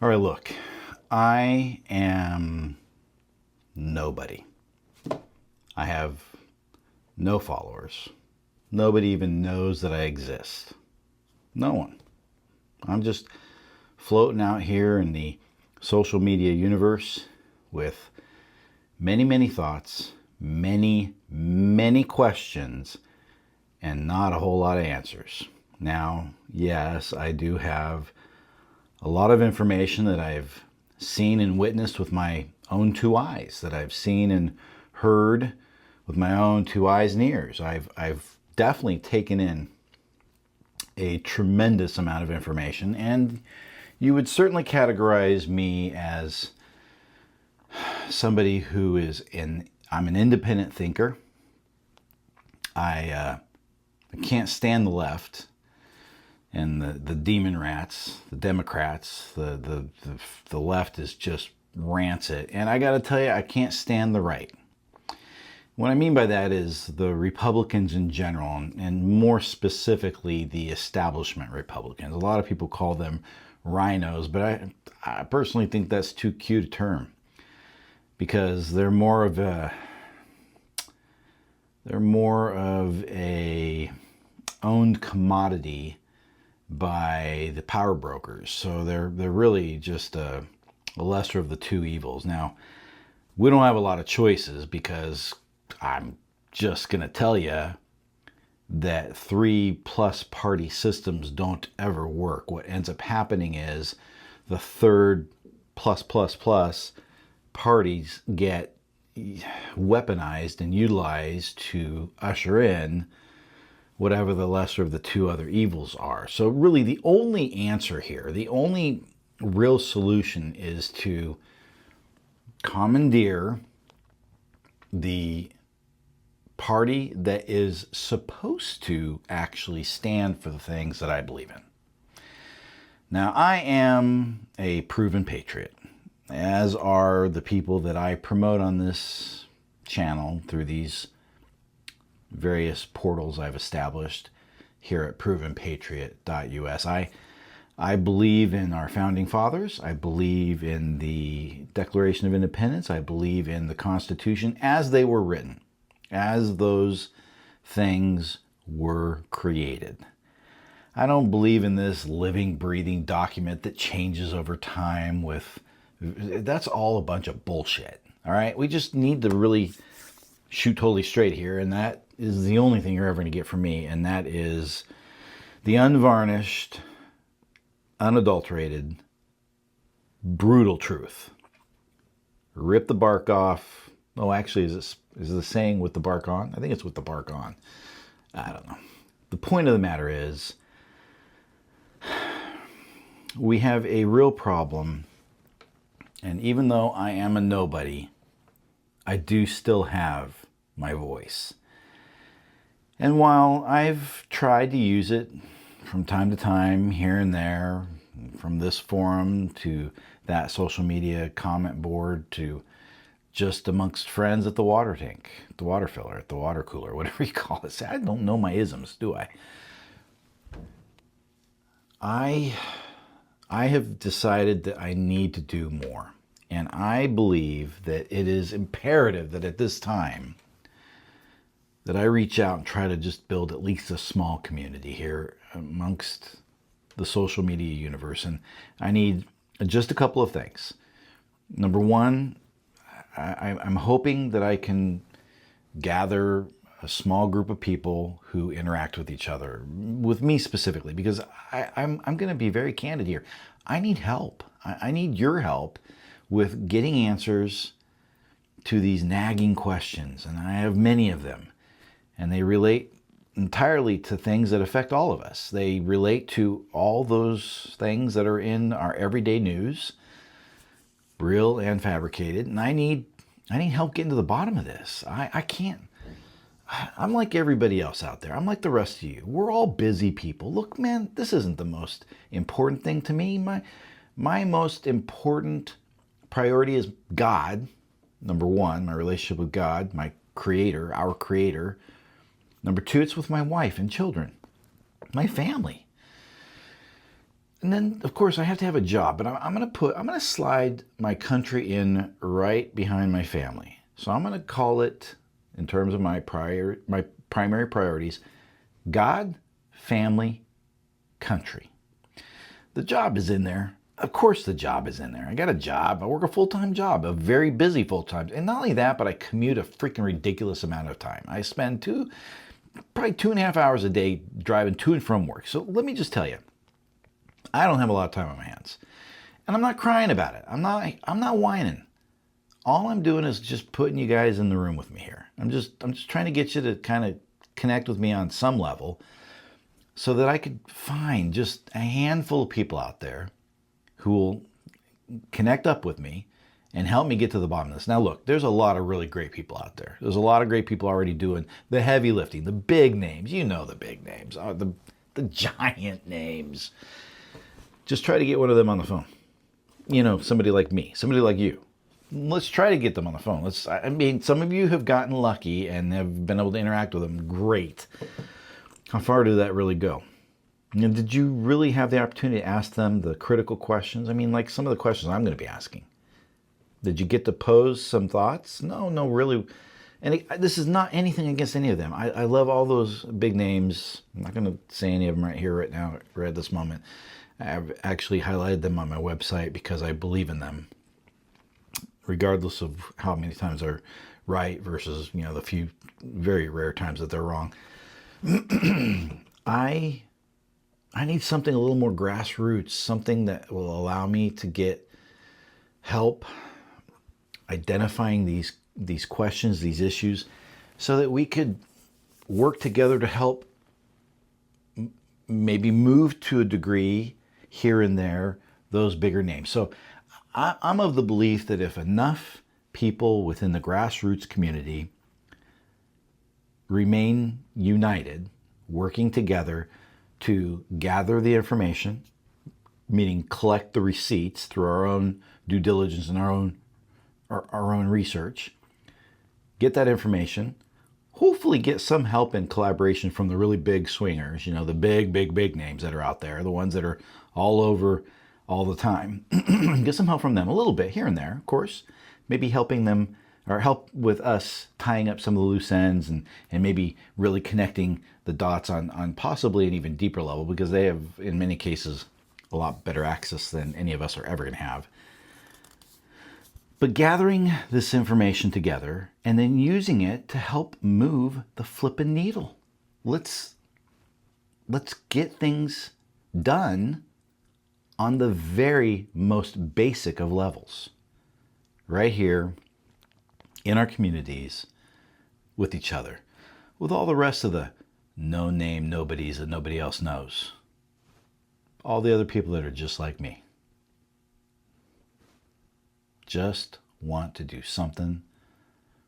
All right, look, I am nobody. I have no followers. Nobody even knows that I exist. No one. I'm just floating out here in the social media universe with many, many thoughts, many, many questions, and not a whole lot of answers. Now, yes, I do have a lot of information that I've seen and witnessed with my own two eyes, that I've seen and heard with my own two eyes and ears. I've definitely taken in a tremendous amount of information, and you would certainly categorize me as somebody who I'm an independent thinker. I can't stand the left and the demon rats, the Democrats. The left is just rancid. And I got to tell you, I can't stand the right. What I mean by that is the Republicans in general, and more specifically the establishment Republicans. A lot of people call them rhinos, but I personally think that's too cute a term, because they're more of a owned commodity by the power brokers. So they're really just a lesser of the two evils. Now, we don't have a lot of choices, because I'm just going to tell you that 3+ party systems don't ever work. What ends up happening is the third plus parties get weaponized and utilized to usher in whatever the lesser of the two other evils are. So really the only answer here, the only real solution, is to commandeer the party that is supposed to actually stand for the things that I believe in. Now, I am a proven patriot, as are the people that I promote on this channel through these various portals I've established here at provenpatriot.us. I believe in our founding fathers. I believe in the Declaration of Independence. I believe in the Constitution as they were written, as those things were created. I don't believe in this living, breathing document that changes over time that's all a bunch of bullshit. All right? We just need to really shoot totally straight here, and that is the only thing you're ever going to get from me, and that is the unvarnished, unadulterated, brutal truth. Rip the bark off. Oh, actually, is the saying with the bark on? I think it's with the bark on. I don't know. The point of the matter is, we have a real problem, and even though I am a nobody, I do still have my voice. And while I've tried to use it from time to time, here and there, from this forum to that social media comment board to just amongst friends at the water tank, the water filler, at the water cooler, whatever you call it. I don't know my isms, do I? I have decided that I need to do more. And I believe that it is imperative that at this time that I reach out and try to just build at least a small community here amongst the social media universe. And I need just a couple of things. Number one, I'm hoping that I can gather a small group of people who interact with each other, with me specifically, because I'm going to be very candid here. I need help. I need your help with getting answers to these nagging questions, and I have many of them, and they relate entirely to things that affect all of us. They relate to all those things that are in our everyday news, real and fabricated, and I need help getting to the bottom of this. I can't. I'm like everybody else out there. I'm like the rest of you. We're all busy people. Look, man, this isn't the most important thing to me. My most important priority is God. Number one, my relationship with God, my creator, our creator. Number two, it's with my wife and children, my family. And then, of course, I have to have a job, but I'm going to slide my country in right behind my family. So I'm going to call it, in terms of my primary priorities, God, family, country. The job is in there. Of course the job is in there. I got a job. I work a full-time job, a very busy full-time. And not only that, but I commute a freaking ridiculous amount of time. I spend probably 2.5 hours a day driving to and from work. So let me just tell you, I don't have a lot of time on my hands. And I'm not crying about it. I'm not whining. All I'm doing is just putting you guys in the room with me here. I'm just trying to get you to kind of connect with me on some level so that I could find just a handful of people out there who will connect up with me and help me get to the bottom of this. Now look, there's a lot of really great people out there. There's a lot of great people already doing the heavy lifting, the big names. You know the big names, the giant names. Just try to get one of them on the phone. You know, somebody like me, somebody like you. Let's try to get them on the phone. I mean, some of you have gotten lucky and have been able to interact with them. Great. How far did that really go? And did you really have the opportunity to ask them the critical questions? I mean, like some of the questions I'm going to be asking. Did you get to pose some thoughts? No, really. And this is not anything against any of them. I love all those big names. I'm not going to say any of them right here, right now, right at this moment. I've actually highlighted them on my website because I believe in them, regardless of how many times they're right versus, the few very rare times that they're wrong. I need something a little more grassroots, something that will allow me to get help identifying these questions, these issues, so that we could work together to help maybe move to a degree here and there those bigger names. So I'm of the belief that if enough people within the grassroots community remain united, working together to gather the information, meaning collect the receipts through our own due diligence and our own research, get that information, hopefully get some help and collaboration from the really big swingers, the big names that are out there, the ones that are all over all the time. Get some help from them a little bit here and there, of course, maybe helping them or help with us tying up some of the loose ends and maybe really connecting the dots on possibly an even deeper level, because they have, in many cases, a lot better access than any of us are ever going to have. But gathering this information together and then using it to help move the flippin' needle. Let's get things done on the very most basic of levels. Right here in our communities with each other, with all the rest of the no-name nobodies that nobody else knows. All the other people that are just like me. Just want to do something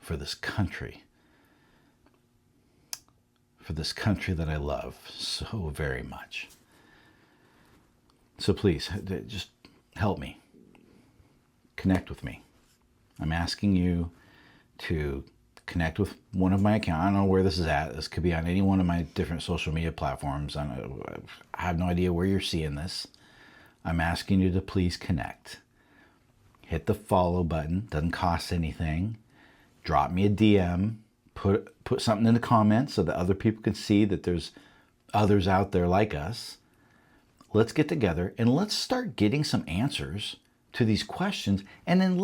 for this country. For this country that I love so very much. So please, just help me. Connect with me. I'm asking you to connect with one of my accounts. I don't know where this is at. This could be on any one of my different social media platforms. I have no idea where you're seeing this. I'm asking you to please connect. Hit the follow button. Doesn't cost anything. Drop me a DM. Put something in the comments so that other people can see that there's others out there like us. Let's get together and let's start getting some answers to these questions. And then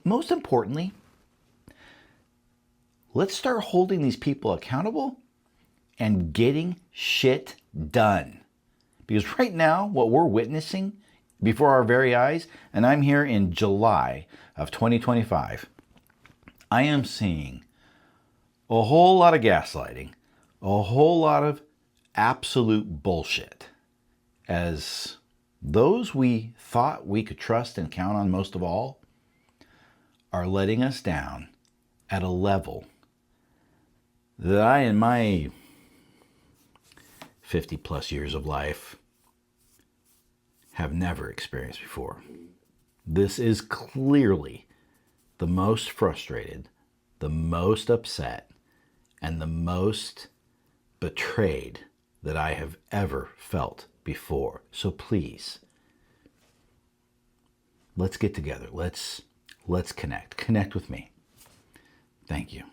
most importantly, let's start holding these people accountable and getting shit done. Because right now, what we're witnessing before our very eyes, and I'm here in July of 2025, I am seeing a whole lot of gaslighting, a whole lot of absolute bullshit, as those we thought we could trust and count on most of all are letting us down at a level that I, in my 50 plus years of life, have never experienced before. This is clearly the most frustrated, the most upset, and the most betrayed that I have ever felt before. So please, let's get together. Let's connect. Connect with me. Thank you.